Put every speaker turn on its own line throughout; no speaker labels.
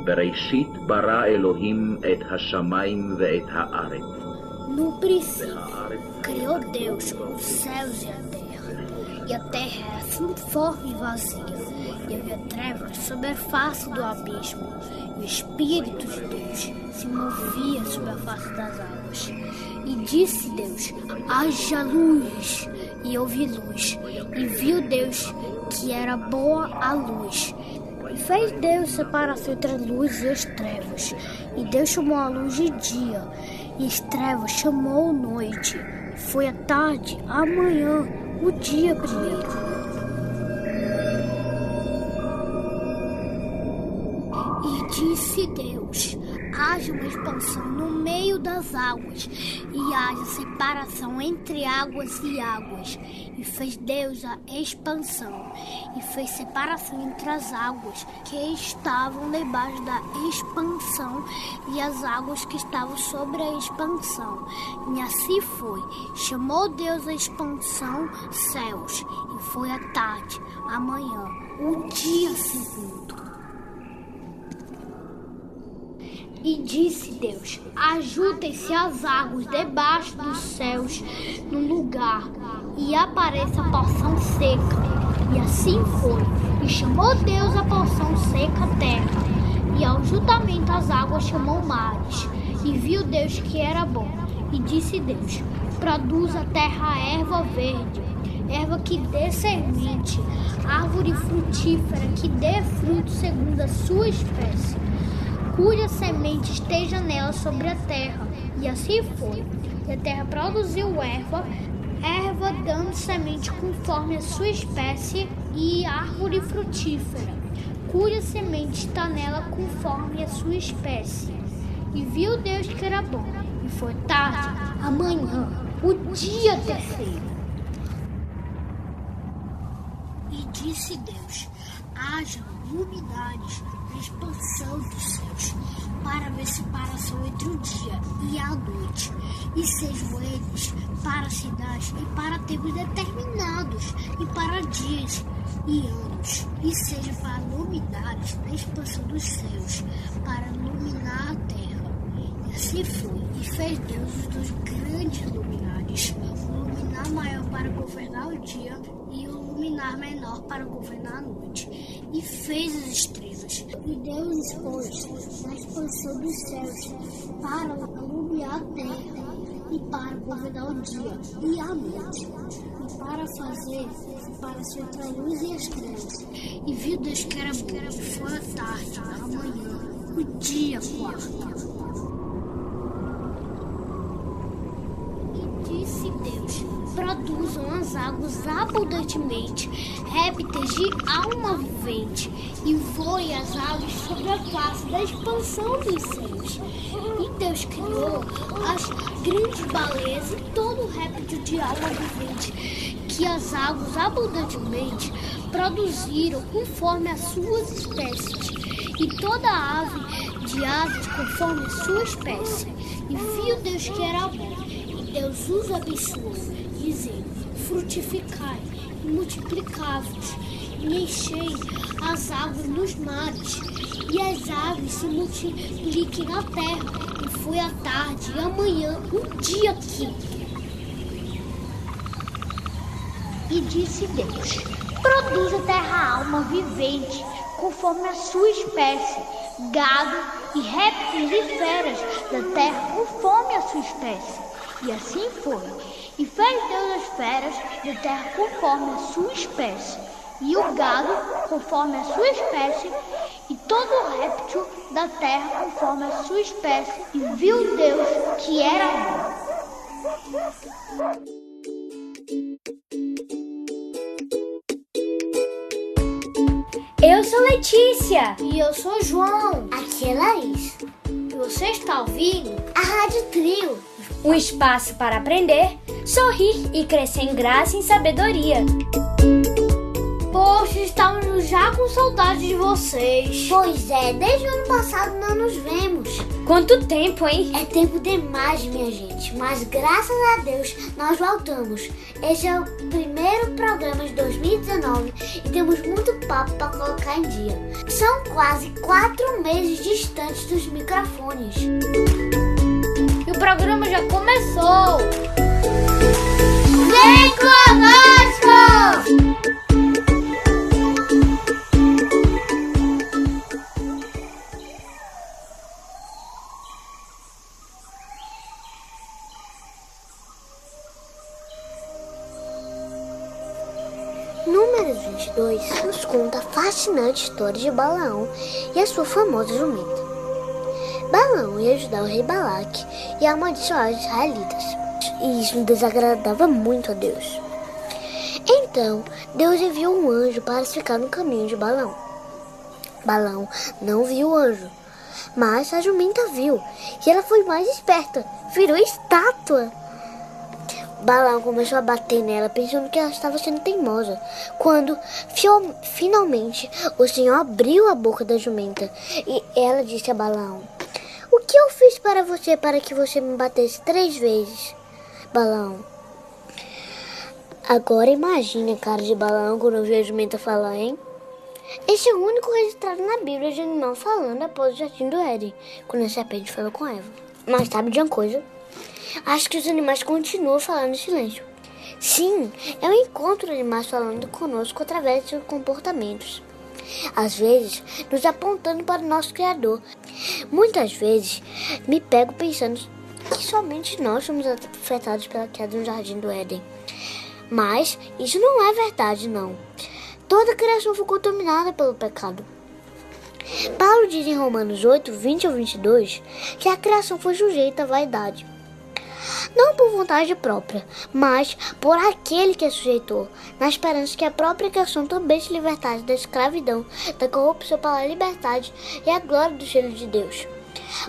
בראשית ברא אלוהים את השמיים ואת הארץ.
No princípio, criou Deus os céus e a terra era assim forte e vazia, e havia trevas sobre a face do abismo, e o Espírito de Deus se movia sobre a face das águas. E disse Deus: haja luz, e houve luz, e viu Deus que era boa a luz. E fez Deus separação entre a luz e as trevas. E Deus chamou a luz de dia, e as trevas chamou noite. Foi a tarde, a manhã, o dia primeiro. E disse Deus: haja uma expansão no meio das águas, e haja separação entre águas e águas. E fez Deus a expansão, e fez separação entre as águas que estavam debaixo da expansão e as águas que estavam sobre a expansão. E assim foi. Chamou Deus a expansão céus, e foi a tarde, a manhã, o dia segundo. E disse Deus: ajuntem-se as águas debaixo dos céus no lugar, e apareça a porção seca. E assim foi. E chamou Deus a porção seca a terra, e ao juntamento as águas chamou mares. E viu Deus que era bom. E disse Deus: produz a terra erva verde, erva que dê semente, árvore frutífera que dê fruto segundo a sua espécie, cuja semente esteja nela sobre a terra. E assim foi. E a terra produziu erva dando semente conforme a sua espécie, e árvore frutífera, cuja semente está nela conforme a sua espécie. E viu Deus que era bom. E foi tarde, amanhã, o dia terceiro. E disse Deus: haja luminares na expansão dos céus, para ver separação entre o dia e a noite, e sejam eles para sinais e para tempos determinados, e para dias e anos, e seja para luminares na expansão dos céus, para iluminar a terra. E assim foi. E fez Deus os dois grandes luminares, o luminar maior para governar o dia, e o luminar menor para governar a noite. E fez as estrelas. E Deus expôs na expansão dos céus para iluminar a terra, e para governar o dia e a noite, e para fazer separação entre a luz e as trevas. E viu Deus que era bom. E foi a tarde, a manhã, o dia quarto. E disse Deus: produzam as águas abundantemente, répteis de alma vivente, e voem as aves sobre a face da expansão dos céus. E Deus criou as grandes baleias e todo réptil de alma vivente, que as águas abundantemente produziram conforme as suas espécies, e toda ave de asas conforme a sua espécie. E viu Deus que era bom. E Deus os abençoou, dizendo: frutificai e multiplicai-vos, e enchei as águas nos mares, e as aves se multipliquem na terra. E foi a tarde e a manhã, o dia quinto. E disse Deus: produz a terra alma vivente, conforme a sua espécie, gado e répteis e feras da terra, conforme a sua espécie. E assim foi. E fez Deus as feras da terra conforme a sua espécie, e o gado conforme a sua espécie, e todo o réptil da terra conforme a sua espécie. E viu Deus que era bom.
Eu sou Letícia.
E eu sou João.
Aqui é Laís.
E você está ouvindo
a Rádio Trio, um espaço para aprender, sorrir e crescer em graça e em sabedoria.
Poxa, estamos já com saudade de vocês.
Pois é, desde o ano passado não nos vemos. Quanto tempo, hein?
É tempo demais, minha gente, mas graças a Deus nós voltamos. Esse é o primeiro programa de 2019 e temos muito papo para colocar em dia. São quase 4 meses distantes dos microfones.
E o programa já começou!
Vem conosco! Números 22 nos conta a fascinante história de Balaão e a sua famosa jumenta. Balaão ia ajudar o rei Balaque e amaldiçoar os israelitas, e isso desagradava muito a Deus. Então, Deus enviou um anjo para ficar no caminho de Balaão. Balaão não viu o anjo, mas a jumenta viu, e ela foi mais esperta, virou estátua. Balaão começou a bater nela, pensando que ela estava sendo teimosa, quando finalmente o Senhor abriu a boca da jumenta e ela disse a Balaão: "O que eu fiz para você para que você me batesse 3 vezes, Balaão?" Agora imagine a cara de Balaão quando ouviu a jumenta falar, hein? Esse é o único registrado na Bíblia de animal falando após o jardim do Éden, quando a serpente falou com Eva. Mas sabe de uma coisa? Acho que os animais continuam falando em silêncio. Sim, é um encontro de animais falando conosco através de seus comportamentos. Às vezes, nos apontando para o nosso Criador. Muitas vezes, me pego pensando que somente nós somos afetados pela queda no jardim do Éden. Mas isso não é verdade, não. Toda a criação foi contaminada pelo pecado. Paulo diz em Romanos 8, 20 ou 22, que a criação foi sujeita à vaidade. Não por vontade própria, mas por aquele que a sujeitou, na esperança que a própria criação também se libertasse da escravidão, da corrupção para a liberdade e a glória do Filho de Deus.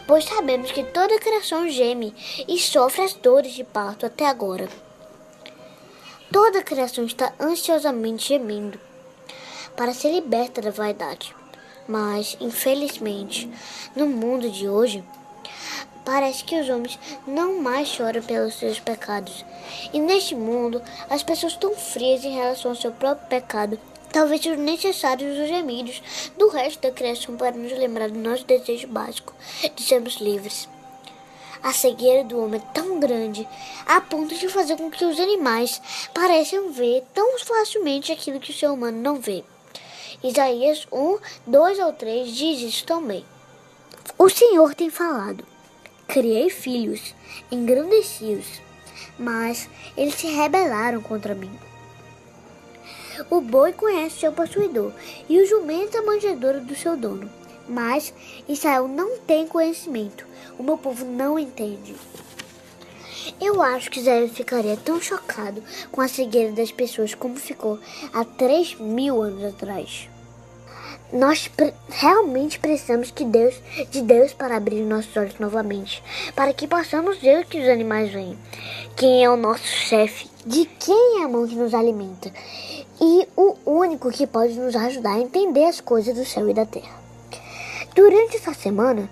Pois sabemos que toda a criação geme e sofre as dores de parto até agora. Toda a criação está ansiosamente gemendo para ser liberta da vaidade. Mas, infelizmente, no mundo de hoje, parece que os homens não mais choram pelos seus pecados. E neste mundo, as pessoas estão frias em relação ao seu próprio pecado. Talvez sejam necessários os gemidos do resto da criação para nos lembrar do nosso desejo básico de sermos livres. A cegueira do homem é tão grande, a ponto de fazer com que os animais pareçam ver tão facilmente aquilo que o ser humano não vê. Isaías 1, 2 ou 3 diz isso também. O Senhor tem falado: criei filhos, engrandeci-os, mas eles se rebelaram contra mim. O boi conhece seu possuidor, e o jumento a manjedoura do seu dono. Mas Israel não tem conhecimento, o meu povo não entende. Eu acho que Israel ficaria tão chocado com a cegueira das pessoas como ficou há 3.000 anos atrás. Nós realmente precisamos de Deus para abrir nossos olhos novamente, para que possamos ver o que os animais veem. Quem é o nosso chefe? De quem é a mão que nos alimenta? E o único que pode nos ajudar a entender as coisas do céu e da terra. Durante essa semana,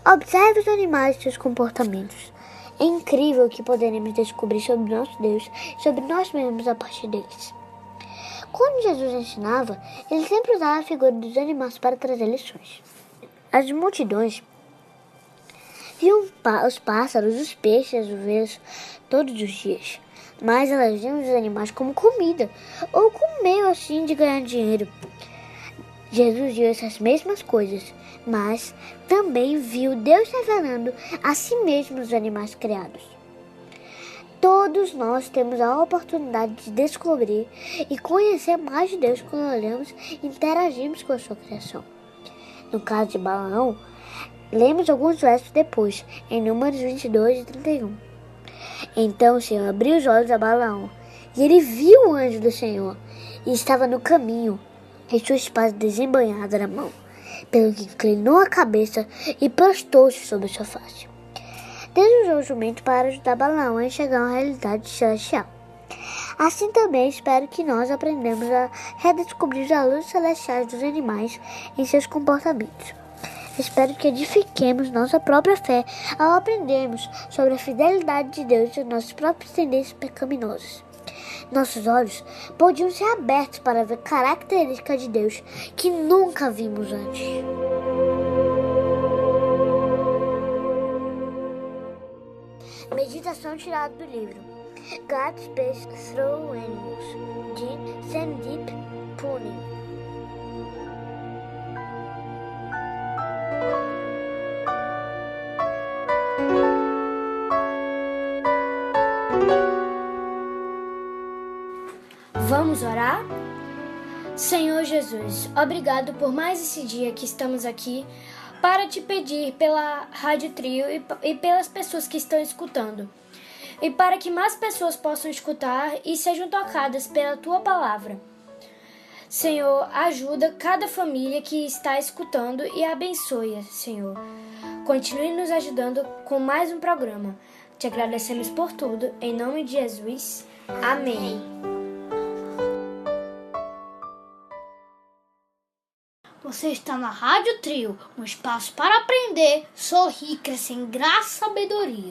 observe os animais e seus comportamentos. É incrível o que poderemos descobrir sobre nosso Deus e sobre nós mesmos a partir deles. Quando Jesus ensinava, ele sempre usava a figura dos animais para trazer lições. As multidões viam os pássaros, os peixes, as ovelhas todos os dias, mas elas viam os animais como comida ou como meio assim de ganhar dinheiro. Jesus viu essas mesmas coisas, mas também viu Deus revelando a si mesmo os animais criados. Todos nós temos a oportunidade de descobrir e conhecer mais de Deus quando olhamos e interagimos com a sua criação. No caso de Balaão, lemos alguns versos depois, em Números 22 e 31. Então o Senhor abriu os olhos a Balaão, e ele viu o anjo do Senhor, e estava no caminho, e sua espada desembanhada na mão, pelo que inclinou a cabeça e prostou-se sobre sua face. Deus usou o jumento para ajudar Balaão a enxergar uma realidade celestial. Assim também espero que nós aprendamos a redescobrir os valores celestiais dos animais em seus comportamentos.
Espero que edifiquemos nossa própria fé ao aprendermos sobre a fidelidade de Deus e nossas próprias tendências pecaminosas. Nossos olhos podiam ser abertos para ver características de Deus que nunca vimos antes. Meditação tirada do livro God Speaks Through Animals, de Sandeep Pune.
Vamos orar? Senhor Jesus, obrigado por mais esse dia que estamos aqui para te pedir pela Rádio Trio e pelas pessoas que estão escutando. E para que mais pessoas possam escutar e sejam tocadas pela tua palavra. Senhor, ajuda cada família que está escutando e abençoe, Senhor. Continue nos ajudando com mais um programa. Te agradecemos por tudo, em nome de Jesus. Amém.
Você está na Rádio Trio, um espaço para aprender, sorrir, crescer em graça e sabedoria.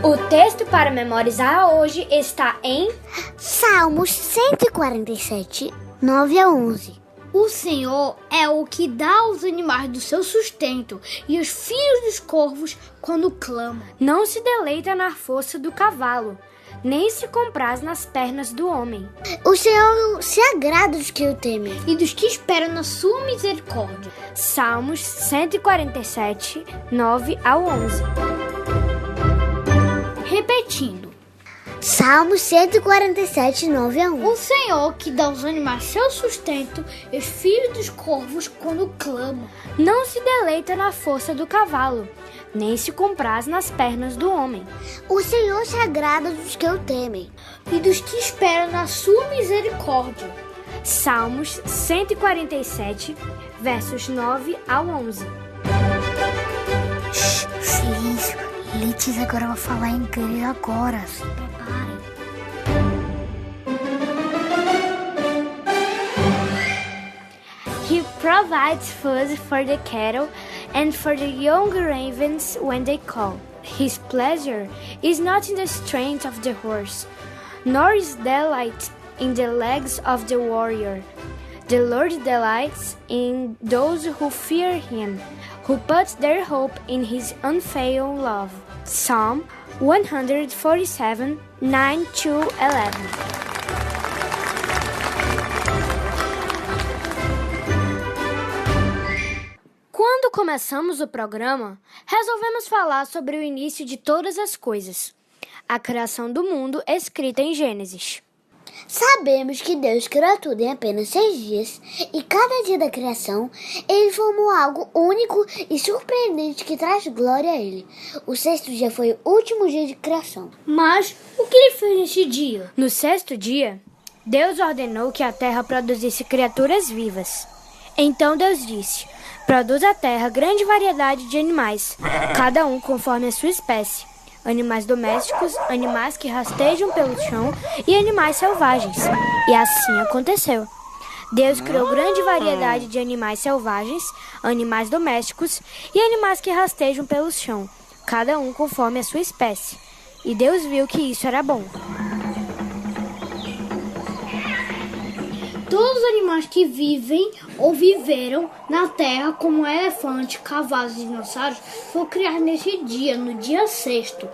O texto para memorizar hoje está em
Salmos 147, 9 a 11.
O Senhor é o que dá aos animais do seu sustento e os filhos dos corvos quando clamam.
Não se deleita na força do cavalo, nem se compraz nas pernas do homem.
O Senhor se agrada dos que o temem
E dos que esperam na sua misericórdia.
Salmos 147, 9 ao 11.
Repetindo.
Salmos 147, 9 a 11.
O Senhor que dá aos animais seu sustento e os filhos dos corvos quando clamam.
Não se deleita na força do cavalo, nem se compraz nas pernas do homem.
O Senhor se agrada dos que o temem
E dos que esperam na sua misericórdia.
Salmos 147, versos 9 ao 11.
Silêncio, Letícia agora vai falar inglês agora. Se preparem.
He provides food for the cattle and for the young ravens when they call. His pleasure is not in the strength of the horse, nor is delight in the legs of the warrior. The Lord delights in those who fear him, who put their hope in his unfailing love. Psalm 147, 9 to 11. Quando começamos o programa, resolvemos falar sobre o início de todas as coisas, a criação do mundo escrita em Gênesis.
Sabemos que Deus criou tudo em apenas 6 dias, e cada dia da criação, Ele formou algo único e surpreendente que traz glória a Ele. O 6º dia foi o último dia de criação.
Mas o que ele fez neste dia?
No 6º dia, Deus ordenou que a terra produzisse criaturas vivas. Então Deus disse: produz a terra grande variedade de animais, cada um conforme a sua espécie. Animais domésticos, animais que rastejam pelo chão e animais selvagens. E assim aconteceu. Deus criou grande variedade de animais selvagens, animais domésticos e animais que rastejam pelo chão, cada um conforme a sua espécie. E Deus viu que isso era bom.
Todos os animais que vivem ou viveram na terra, como elefantes, cavalos e dinossauros, foram criados nesse dia, no dia 6º.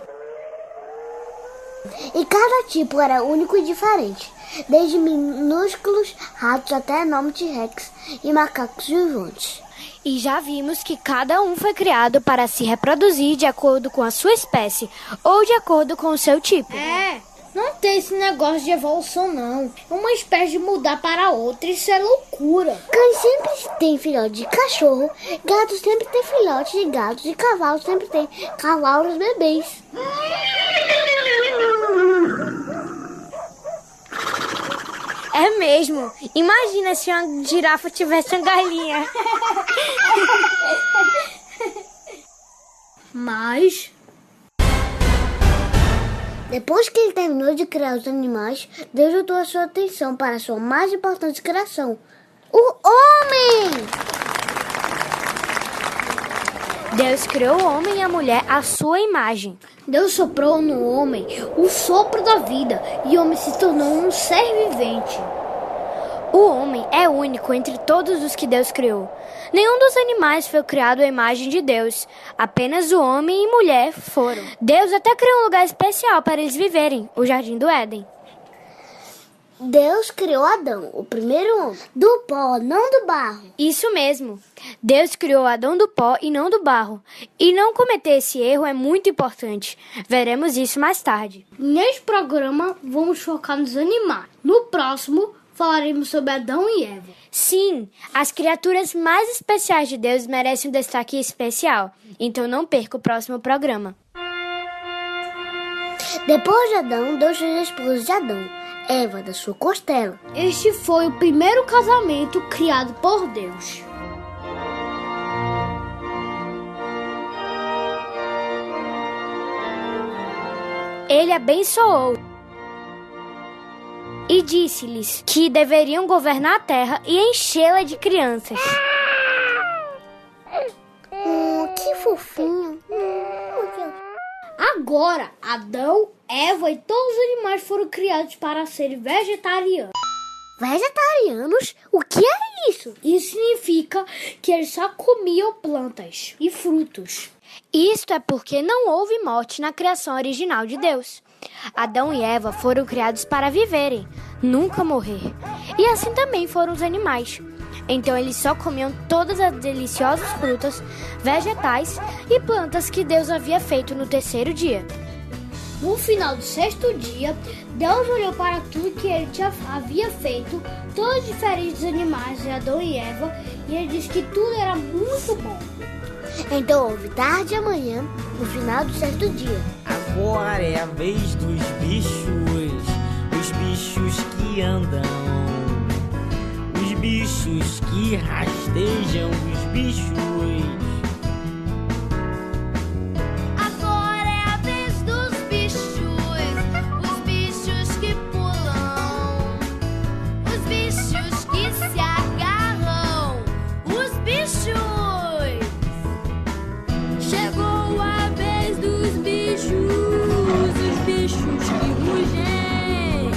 E cada tipo era único e diferente, desde minúsculos ratos até enormes T-Rex e macacos vivantes.
E já vimos que cada um foi criado para se reproduzir de acordo com a sua espécie ou de acordo com o seu tipo.
Não tem esse negócio de evolução, não. Uma espécie de mudar para outra, isso é loucura.
Cães sempre têm filhote de cachorro, gatos sempre têm filhote de gatos e cavalos sempre têm cavalos bebês.
É mesmo. Imagina se uma girafa tivesse uma galinha.
Mas
Depois que ele terminou de criar os animais, Deus voltou a sua atenção para a sua mais importante criação, o homem!
Deus criou o homem e a mulher à sua imagem.
Deus soprou no homem o sopro da vida e o homem se tornou um ser vivente.
O homem é único entre todos os que Deus criou. Nenhum dos animais foi criado à imagem de Deus. Apenas o homem e mulher foram. Deus até criou um lugar especial para eles viverem, o Jardim do Éden.
Deus criou Adão, o primeiro homem, do pó, não do barro.
Isso mesmo. Deus criou Adão do pó e não do barro. E não cometer esse erro é muito importante. Veremos isso mais tarde.
Neste programa, vamos focar nos animais. No próximo, falaremos sobre Adão e Eva.
Sim, as criaturas mais especiais de Deus merecem um destaque especial. Então não perca o próximo programa.
Depois de Adão, Deus fez a esposa de Adão, Eva, da sua costela.
Este foi o primeiro casamento criado por Deus.
Ele abençoou e disse-lhes que deveriam governar a terra e enchê-la de crianças.
Que fofinho.
Agora, Adão, Eva e todos os animais foram criados para serem vegetarianos.
Vegetarianos? O que é isso?
Isso significa que eles só comiam plantas e frutos.
Isto é porque não houve morte na criação original de Deus. Adão e Eva foram criados para viverem, nunca morrer. E assim também foram os animais. Então eles só comiam todas as deliciosas frutas, vegetais e plantas que Deus havia feito no terceiro dia.
No final do sexto dia, Deus olhou para tudo que ele havia feito, todos os diferentes animais de Adão e Eva, e ele disse que tudo era muito bom.
Então houve tarde e amanhã, no final do sexto dia.
Agora é a vez dos bichos, os bichos que andam, os bichos que rastejam, os bichos.
Agora é a vez dos bichos, os bichos que pulam, os bichos que se agarram, os bichos. Chegou a vez dos bichos, os bichos que rugem,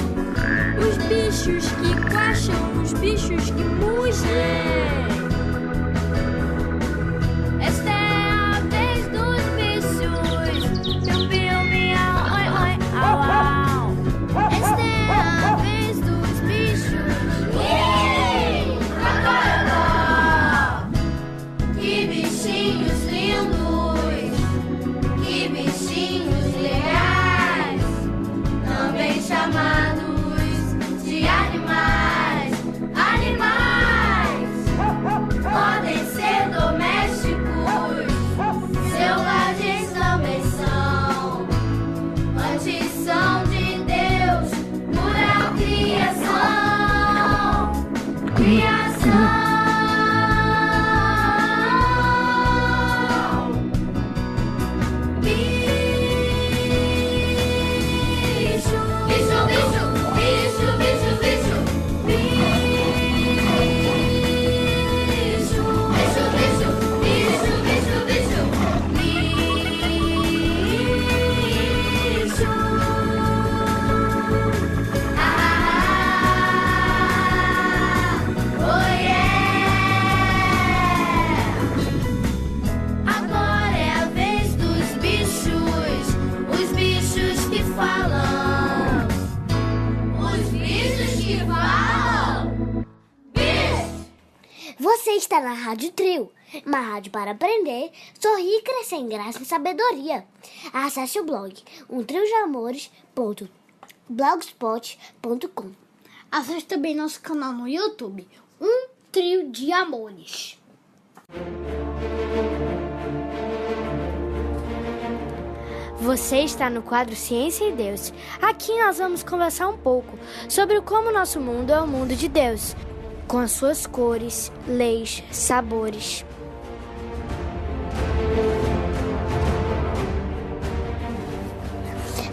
os bichos que coacham, os bichos que mugem. Esta é a vez dos bichos, piu piu miau, oi oi au au. Esta é a vez dos bichos. Agora que bichinhos lindos, que bichinhos legais, também chamados de animais. Animais podem ser domésticos, selvagens também são. Antes são de Deus, pura criação. Criação. Agora é a vez dos bichos, os bichos que falam, os bichos que falam. Bicho!
Você está na Rádio Trio, uma rádio para aprender, sorrir e crescer em graça e sabedoria. Acesse o blog triodeamores.blogspot.com.
Acesse também nosso canal no YouTube, Trio de Amores.
Você está no quadro Ciência e Deus. Aqui nós vamos conversar um pouco sobre como nosso mundo é o mundo de Deus, com as suas cores, leis, sabores.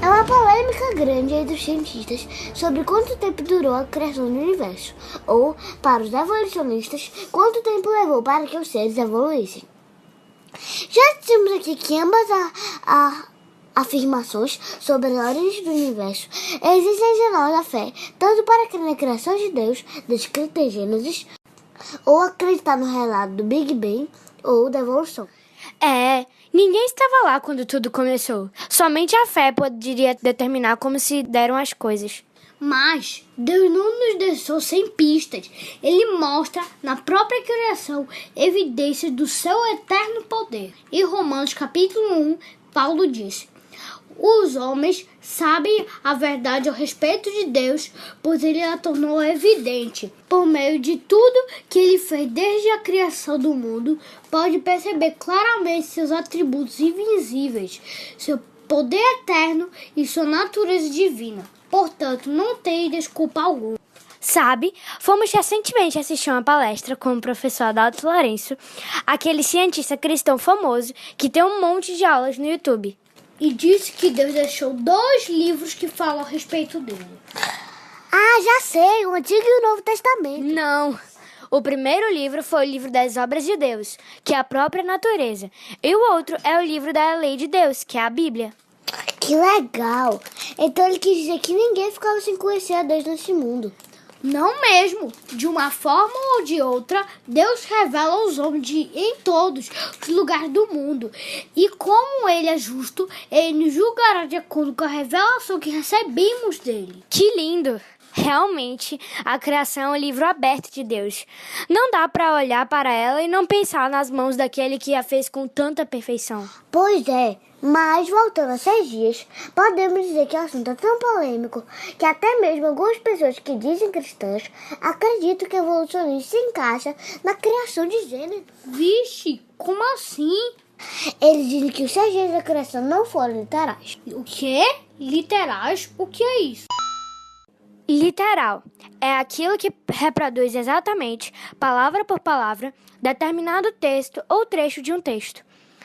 É uma polêmica grande entre os cientistas sobre quanto tempo durou a criação do universo, ou, para os evolucionistas, quanto tempo levou para que os seres evoluíssem. Já dissemos aqui que ambas afirmações sobre as origens do universo existem em nós a fé, tanto para crer na criação de Deus, descrita em Gênesis, ou acreditar no relato do Big Bang ou da evolução.
Ninguém estava lá quando tudo começou. Somente a fé poderia determinar como se deram as coisas.
Mas Deus não nos deixou sem pistas. Ele mostra na própria criação evidências do seu eterno poder. Em Romanos capítulo 1, Paulo disse: os homens sabem a verdade a respeito de Deus, pois ele a tornou evidente. Por meio de tudo que ele fez desde a criação do mundo, pode perceber claramente seus atributos invisíveis, seu poder eterno e sua natureza divina. Portanto, não tem desculpa alguma.
Sabe, fomos recentemente assistir uma palestra com o professor Adalto Lourenço, aquele cientista cristão famoso que tem um monte de aulas no YouTube.
E disse que Deus deixou 2 livros que falam a respeito dele.
Já sei, o Antigo e o Novo Testamento.
Não! O primeiro livro foi o livro das obras de Deus, que é a própria natureza. E o outro é o livro da lei de Deus, que é a Bíblia.
Que legal! Então ele quis dizer que ninguém ficava sem conhecer a Deus nesse mundo.
Não mesmo. De uma forma ou de outra, Deus revela aos homens em todos os lugares do mundo. E como ele é justo, ele nos julgará de acordo com a revelação que recebemos dele.
Que lindo! Realmente, a criação é um livro aberto de Deus. Não dá para olhar para ela e não pensar nas mãos daquele que a fez com tanta perfeição.
Pois é, mas voltando a 6 dias, podemos dizer que o assunto é tão polêmico que até mesmo algumas pessoas que dizem cristãs acreditam que o evolucionismo se encaixa na criação de Gênesis.
Vixe, como assim?
Eles dizem que os 6 dias da criação não foram literais.
O quê? Literais? O que é isso?
Literal é aquilo que reproduz exatamente, palavra por palavra, determinado texto ou trecho de um texto.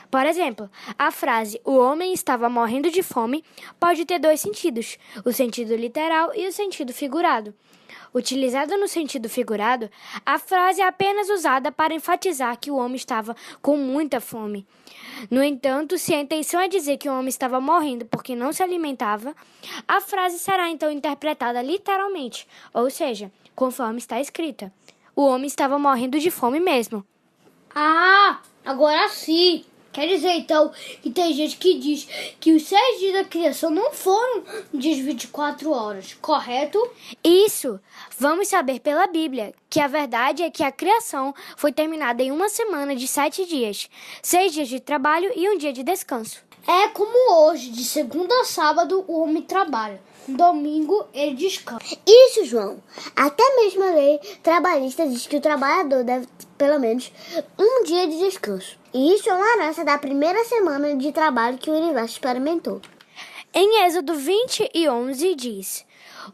Por exemplo, a frase "o homem estava morrendo de fome" pode ter 2 sentidos, o sentido literal e o sentido figurado. Utilizada no sentido figurado, a frase é apenas usada para enfatizar que o homem estava com muita fome. No entanto, se a intenção é dizer que o homem estava morrendo porque não se alimentava, a frase será então interpretada literalmente, ou seja, conforme está escrita. O homem estava morrendo de fome mesmo.
Agora sim! Quer dizer, então, que tem gente que diz que os 6 dias da criação não foram dias de 24 horas, correto?
Isso! Vamos saber pela Bíblia que a verdade é que a criação foi terminada em uma semana de 7 dias, 6 dias de trabalho e um dia de descanso.
É como hoje, de segunda a sábado, o homem trabalha. Domingo, ele descansa.
Isso, João. Até mesmo a lei trabalhista diz que o trabalhador deve ter pelo menos um dia de descanso. E isso é uma herança da primeira semana de trabalho que o universo experimentou.
Em Êxodo 20:11 diz: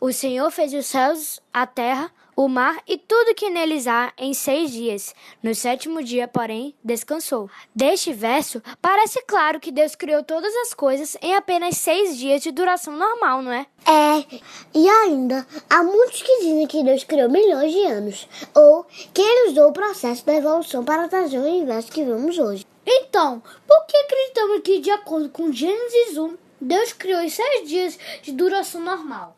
o Senhor fez os céus, a terra, o mar e tudo que neles há em 6 dias. No 7º dia, porém, descansou. Deste verso, parece claro que Deus criou todas as coisas em apenas 6 dias de duração normal, não é?
E ainda, há muitos que dizem que Deus criou milhões de anos, ou que ele usou o processo da evolução para trazer o universo que vemos hoje.
Então, por que acreditamos que, de acordo com Gênesis 1, Deus criou em 6 dias de duração normal?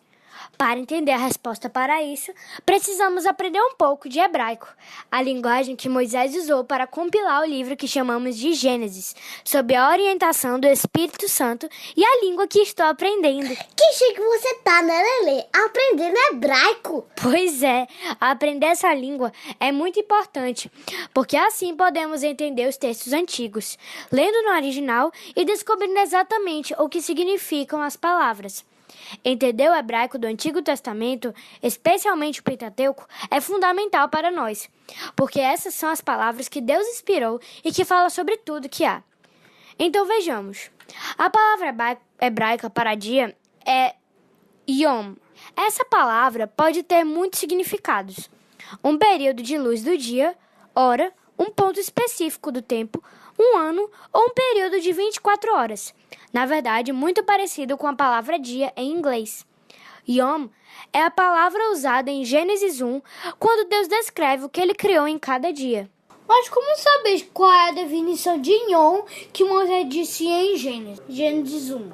Para entender a resposta para isso, precisamos aprender um pouco de hebraico, a linguagem que Moisés usou para compilar o livro que chamamos de Gênesis, sob a orientação do Espírito Santo e a língua que estou aprendendo.
Que chique você tá, né, Lelê? Aprendendo hebraico!
Pois é, aprender essa língua é muito importante, porque assim podemos entender os textos antigos, lendo no original e descobrindo exatamente o que significam as palavras. Entender o hebraico do Antigo Testamento, especialmente o Pentateuco, é fundamental para nós, porque essas são as palavras que Deus inspirou e que falam sobre tudo que há. Então vejamos. A palavra hebraica para dia é Yom. Essa palavra pode ter muitos significados. Um período de luz do dia, hora, um ponto específico do tempo, um ano ou um período de 24 horas. Na verdade, muito parecido com a palavra dia em inglês. Yom é a palavra usada em Gênesis 1, quando Deus descreve o que ele criou em cada dia.
Mas como saber qual é a definição de Yom que Moisés disse em Gênesis 1?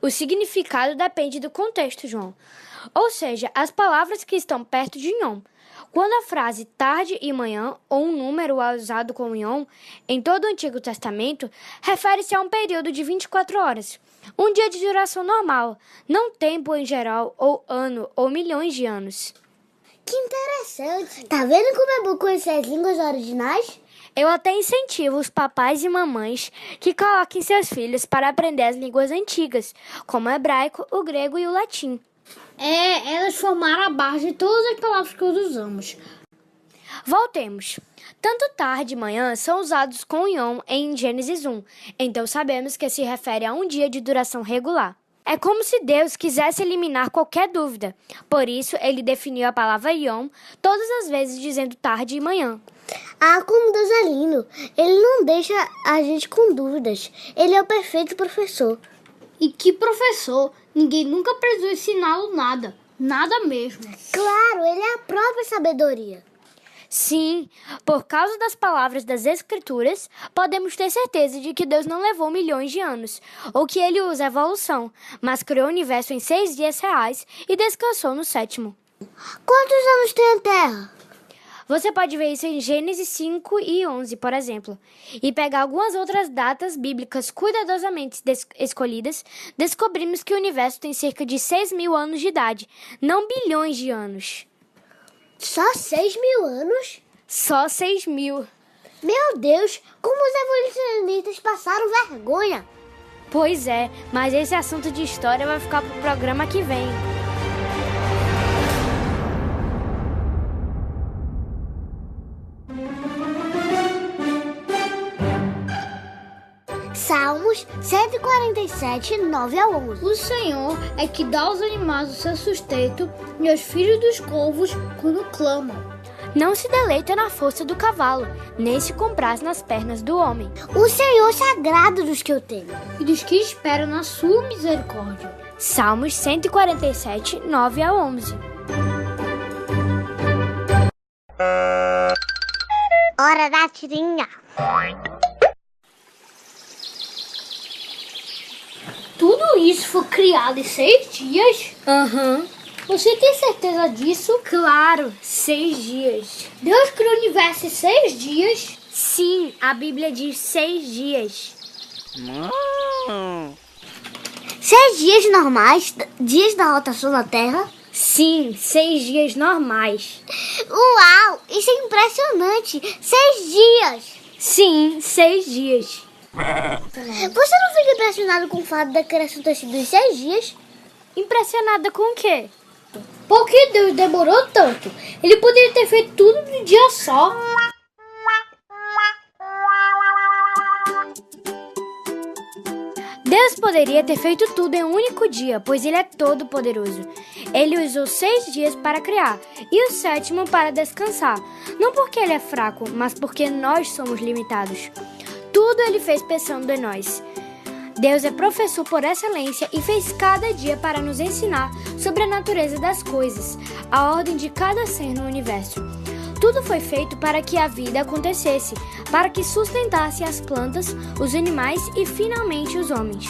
O significado depende do contexto, João. Ou seja, as palavras que estão perto de Yom. Quando a frase tarde e manhã ou um número é usado com Yom em todo o Antigo Testamento, refere-se a um período de 24 horas, um dia de duração normal, não tempo em geral ou ano ou milhões de anos.
Que interessante! Tá vendo como é bom conhecer as línguas originais?
Eu até incentivo os papais e mamães que coloquem seus filhos para aprender as línguas antigas, como o hebraico, o grego e o latim.
Elas formaram a base de todas as palavras que hoje usamos.
Voltemos. Tanto tarde e manhã são usados com Yom em Gênesis 1, então sabemos que se refere a um dia de duração regular. É como se Deus quisesse eliminar qualquer dúvida. Por isso, ele definiu a palavra Yom todas as vezes dizendo tarde e manhã.
Ah, como Deus é lindo! Ele não deixa a gente com dúvidas. Ele é o perfeito professor.
E que professor! Ninguém nunca precisou ensiná-lo nada. Nada mesmo.
Claro, ele é a própria sabedoria.
Sim, por causa das palavras das Escrituras, podemos ter certeza de que Deus não levou milhões de anos, ou que ele usa a evolução, mas criou o universo em 6 dias reais e descansou no 7º.
Quantos anos tem a Terra?
Você pode ver isso em Gênesis 5 e 11, por exemplo, e pegar algumas outras datas bíblicas cuidadosamente escolhidas, descobrimos que o universo tem cerca de 6.000 anos de idade, não bilhões de anos.
Só 6.000 anos?
Só 6.000.
Meu Deus, como os evolucionistas passaram vergonha.
Pois é, mas esse assunto de história vai ficar pro programa que vem.
Salmos 147, 9 a 11.
O Senhor é que dá aos animais o seu sustento e aos filhos dos corvos quando clamam.
Não se deleita na força do cavalo, nem se compraz nas pernas do homem.
O Senhor se agrada dos que o temem
E dos que esperam na sua misericórdia.
Salmos 147, 9 a 11.
Hora da tirinha.
Tudo isso foi criado em 6 dias?
Aham.
Você tem certeza disso?
Claro, 6 dias.
Deus criou o universo em 6 dias?
Sim, a Bíblia diz 6 dias.
6 dias normais, dias da rotação da Terra?
Sim, 6 dias normais.
Uau, isso é impressionante! 6 dias!
Sim, 6 dias.
Você não fica impressionado com o fato da criação ter sido em 6 dias?
Impressionada com o quê?
Por que Deus demorou tanto? Ele poderia ter feito tudo num dia só.
Deus poderia ter feito tudo em um único dia, pois Ele é todo poderoso. Ele usou 6 dias para criar e o 7º para descansar. Não porque Ele é fraco, mas porque nós somos limitados. Tudo Ele fez pensando em nós. Deus é professor por excelência e fez cada dia para nos ensinar sobre a natureza das coisas, a ordem de cada ser no universo. Tudo foi feito para que a vida acontecesse, para que sustentasse as plantas, os animais e finalmente os homens.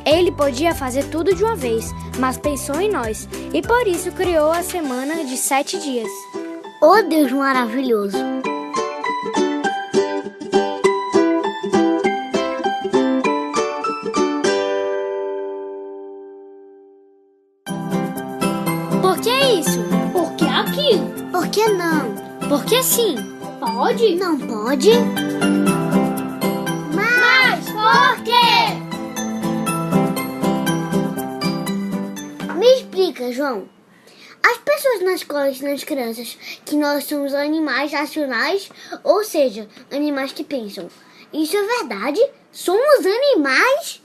Ele podia fazer tudo de uma vez, mas pensou em nós e por isso criou a semana de 7 dias.
Oh, Deus maravilhoso!
Por que isso?
Por que aquilo?
Por que não?
Por que sim?
Pode?
Não pode?
Mas por quê?
Me explica, João. As pessoas na escola ensinam as crianças que nós somos animais racionais, ou seja, animais que pensam. Isso é verdade? Somos animais?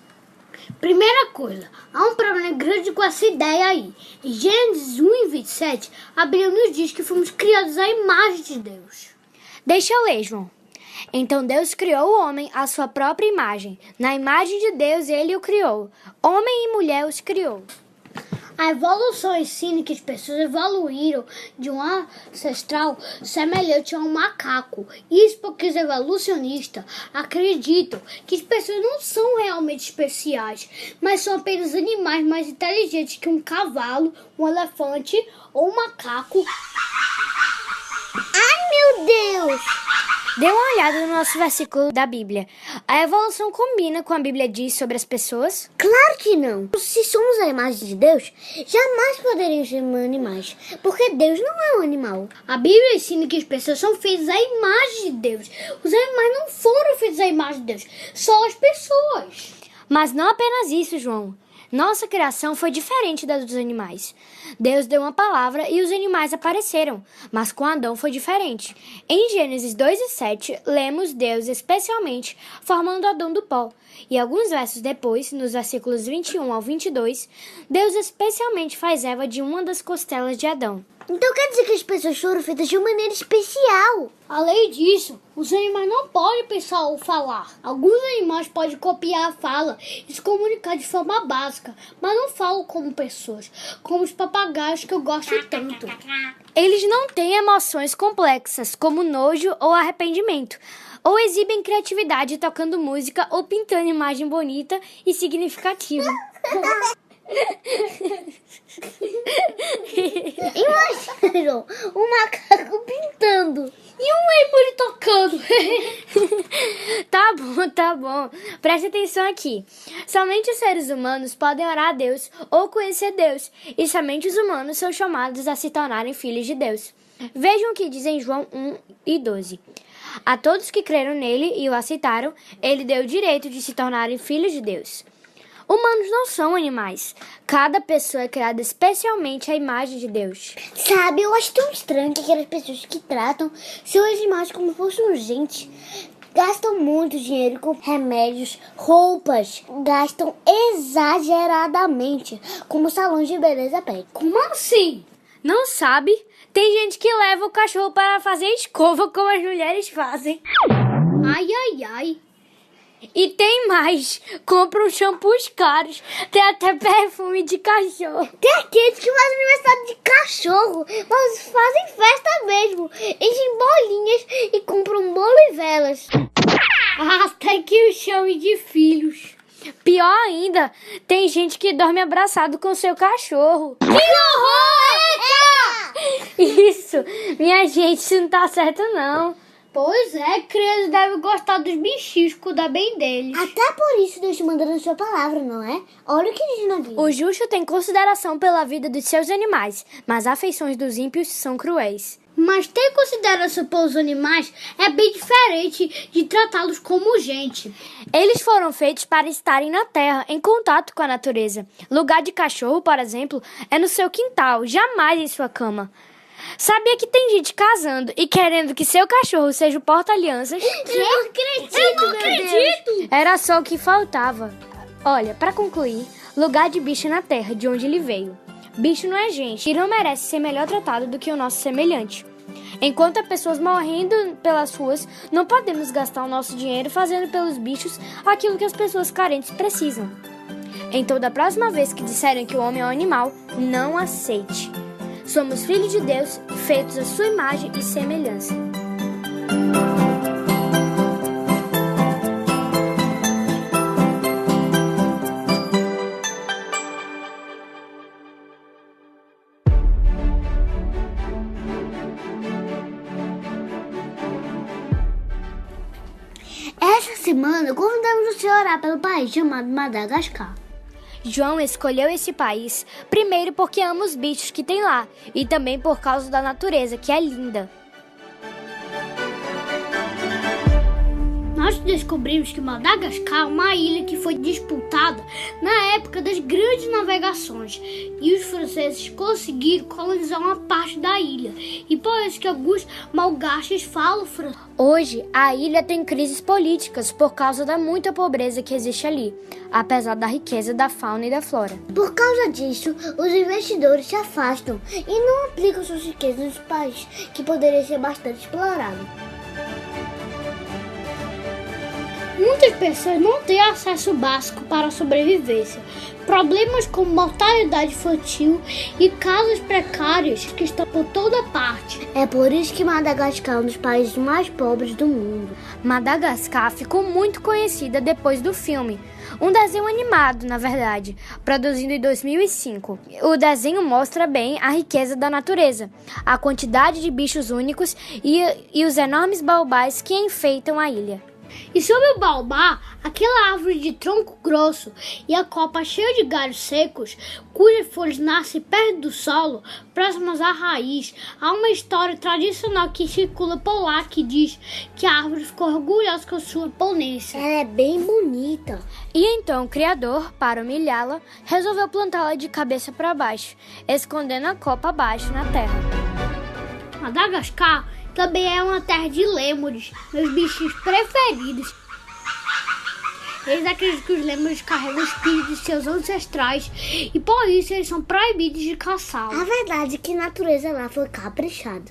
Primeira coisa, há um problema grande com essa ideia aí. Em Gênesis 1 e 27, a Bíblia nos diz que fomos criados à imagem de Deus.
Deixa eu ler, João. Então Deus criou o homem à sua própria imagem. Na imagem de Deus ele o criou. Homem e mulher os criou.
A evolução ensina que as pessoas evoluíram de um ancestral semelhante a um macaco. Isso porque os evolucionistas acreditam que as pessoas não são realmente especiais, mas são apenas animais mais inteligentes que um cavalo, um elefante ou um macaco.
Ai, meu Deus!
Dê uma olhada no nosso versículo da Bíblia. A evolução combina com a Bíblia diz sobre as pessoas?
Claro que não. Se somos a imagem de Deus, jamais poderíamos ser animais, porque Deus não é um animal.
A Bíblia ensina que as pessoas são feitas à imagem de Deus. Os animais não foram feitos à imagem de Deus, só as pessoas.
Mas não apenas isso, João. Nossa criação foi diferente da dos animais. Deus deu uma palavra e os animais apareceram, mas com Adão foi diferente. Em Gênesis 2:7, lemos Deus especialmente formando Adão do pó. E alguns versos depois, nos versículos 21 ao 22, Deus especialmente faz Eva de uma das costelas de Adão.
Então quer dizer que as pessoas foram feitas de uma maneira especial.
Além disso, os animais não podem pensar ou falar. Alguns animais podem copiar a fala e se comunicar de forma básica, mas não falam como pessoas, como os papagaios que eu gosto tanto.
Eles não têm emoções complexas, como nojo ou arrependimento, ou exibem criatividade tocando música ou pintando imagem bonita e significativa.
Imagina um macaco pintando
E um lemuri tocando.
Tá bom. Preste atenção aqui. Somente os seres humanos podem orar a Deus ou conhecer Deus, e somente os humanos são chamados a se tornarem filhos de Deus. Vejam o que diz em João 1:12. A todos que creram nele e o aceitaram, ele deu o direito de se tornarem filhos de Deus. Humanos não são animais. Cada pessoa é criada especialmente à imagem de Deus.
Sabe, eu acho tão estranho que aquelas pessoas que tratam seus animais como fossem gente. Gastam muito dinheiro com remédios, roupas. Gastam exageradamente como salões de beleza pet.
Como assim?
Não sabe? Tem gente que leva o cachorro para fazer escova como as mulheres fazem.
Ai.
E tem mais, compram shampoos caros, tem até perfume de cachorro.
Tem aqueles que fazem aniversário de cachorro, mas fazem festa mesmo. Enchem bolinhas e compram bolo e velas.
Até que o chame de filhos.
Pior ainda, tem gente que dorme abraçado com seu cachorro.
Que horror!
Isso, minha gente, isso não tá certo não.
Pois é, crianças devem gostar dos bichinhos, cuidar bem deles.
Até por isso Deus te manda na sua palavra, não é? Olha o que diz na Bíblia.
O justo tem consideração pela vida dos seus animais, mas as afeições dos ímpios são cruéis.
Mas ter consideração pelos animais é bem diferente de tratá-los como gente.
Eles foram feitos para estarem na terra, em contato com a natureza. Lugar de cachorro, por exemplo, é no seu quintal, jamais em sua cama. Sabia que tem gente casando e querendo que seu cachorro seja o porta-alianças?
Eu não acredito!
Era só o que faltava. Olha, para concluir, lugar de bicho na terra, de onde ele veio. Bicho não é gente e não merece ser melhor tratado do que o nosso semelhante. Enquanto há pessoas morrendo pelas ruas, não podemos gastar o nosso dinheiro fazendo pelos bichos aquilo que as pessoas carentes precisam. Então, da próxima vez que disserem que o homem é um animal, não aceite. Somos filhos de Deus, feitos à sua imagem e semelhança.
Essa semana convidamos você a orar pelo país chamado Madagascar.
João escolheu esse país, primeiro porque ama os bichos que tem lá, e também por causa da natureza, que é linda.
Nós descobrimos que Madagascar é uma ilha que foi disputada na época das grandes navegações e os franceses conseguiram colonizar uma parte da ilha e por isso que alguns malgaches falam francês.
Hoje, a ilha tem crises políticas por causa da muita pobreza que existe ali, apesar da riqueza da fauna e da flora.
Por causa disso, os investidores se afastam e não aplicam suas riquezas no país, que poderia ser bastante explorado.
Muitas pessoas não têm acesso básico para a sobrevivência. Problemas como mortalidade infantil e casas precárias que estão por toda parte.
É por isso que Madagascar é um dos países mais pobres do mundo.
Madagascar ficou muito conhecida depois do filme, um desenho animado, na verdade, produzido em 2005. O desenho mostra bem a riqueza da natureza, a quantidade de bichos únicos e os enormes baobás que enfeitam a ilha.
E sobre o baobá, aquela árvore de tronco grosso e a copa cheia de galhos secos, cujas folhas nascem perto do solo, próximas à raiz, há uma história tradicional que circula por lá que diz que a árvore ficou orgulhosa com sua ponência.
Ela é bem bonita.
E então o criador, para humilhá-la, resolveu plantá-la de cabeça para baixo, escondendo a copa abaixo na terra.
Madagascar também é uma terra de lêmures, meus bichinhos preferidos. Eles acreditam que os lêmures carregam o espírito de seus ancestrais e por isso eles são proibidos de caçá-los.
A verdade é que a natureza lá foi caprichada.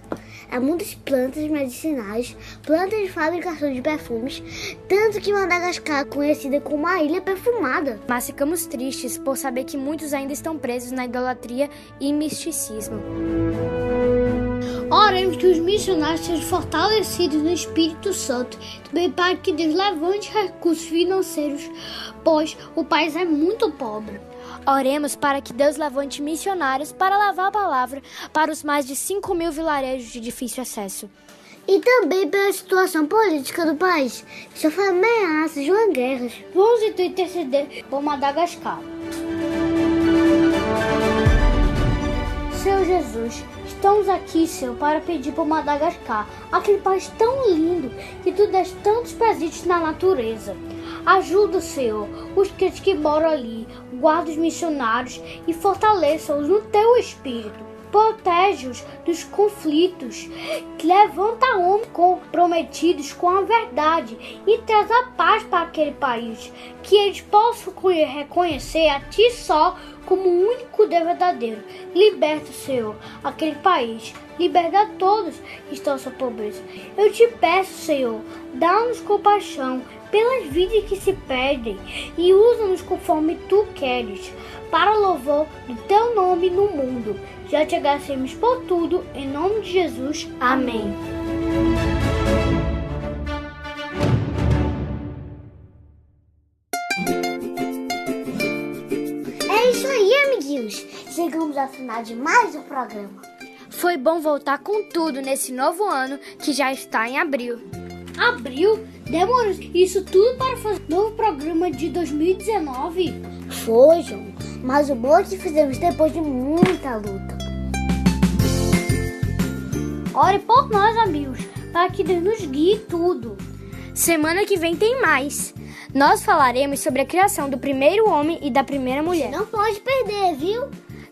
Há muitas plantas medicinais, plantas de fabricação de perfumes, tanto que Madagascar é conhecida como a Ilha Perfumada.
Mas ficamos tristes por saber que muitos ainda estão presos na idolatria e misticismo.
Oremos que os missionários sejam fortalecidos no Espírito Santo, também para que Deus levante recursos financeiros, pois o país é muito pobre.
Oremos para que Deus levante missionários para levar a palavra para os mais de 5.000 vilarejos de difícil acesso.
E também pela situação política do país, que sofre ameaças de uma guerra.
Vamos então interceder por Madagascar. Senhor Jesus, estamos aqui, Senhor, para pedir por Madagascar, aquele país tão lindo que tu deste tantos presentes na natureza. Ajuda, Senhor, os crentes que moram ali, guarda os missionários e fortaleça-os no teu espírito. Protege-os dos conflitos, levanta homens comprometidos com a verdade e traz a paz para aquele país, que eles possam reconhecer a Ti só como o único Deus verdadeiro. Liberta, Senhor, aquele país, liberta a todos que estão sob pobreza. Eu te peço, Senhor, dá-nos compaixão pelas vidas que se perdem e usa-nos conforme Tu queres, para louvor do Teu nome no mundo. Já te agradecemos por tudo, em nome de Jesus. Amém.
É isso aí, amiguinhos. Chegamos ao final de mais um programa.
Foi bom voltar com tudo nesse novo ano que já está em abril.
Abril? Demorou isso tudo para fazer um novo programa de 2019?
Foi, João. Mas o bom é que fizemos depois de muita luta.
Ore por nós, amigos, para que Deus nos guie tudo.
Semana que vem tem mais. Nós falaremos sobre a criação do primeiro homem e da primeira mulher.
Não pode perder, viu?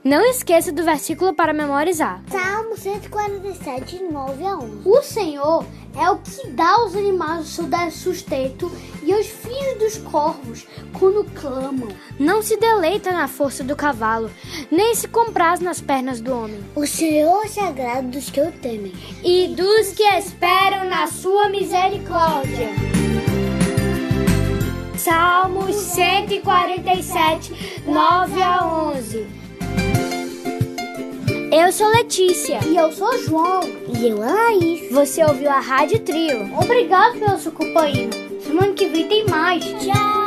Não esqueça do versículo para memorizar.
Salmo 147, 9 a 11.
O Senhor é o que dá aos animais o seu sustento e aos filhos dos corvos quando clamam.
Não se deleita na força do cavalo, nem se compraz nas pernas do homem.
O Senhor se agrada dos que o temem
e dos que esperam na sua misericórdia. Salmos 147, 9 a 11. Eu sou Letícia.
E eu sou João.
E eu, Laís.
Você ouviu a Rádio Trio.
Obrigado pela sua companhia. Semana que vem tem mais.
Tchau.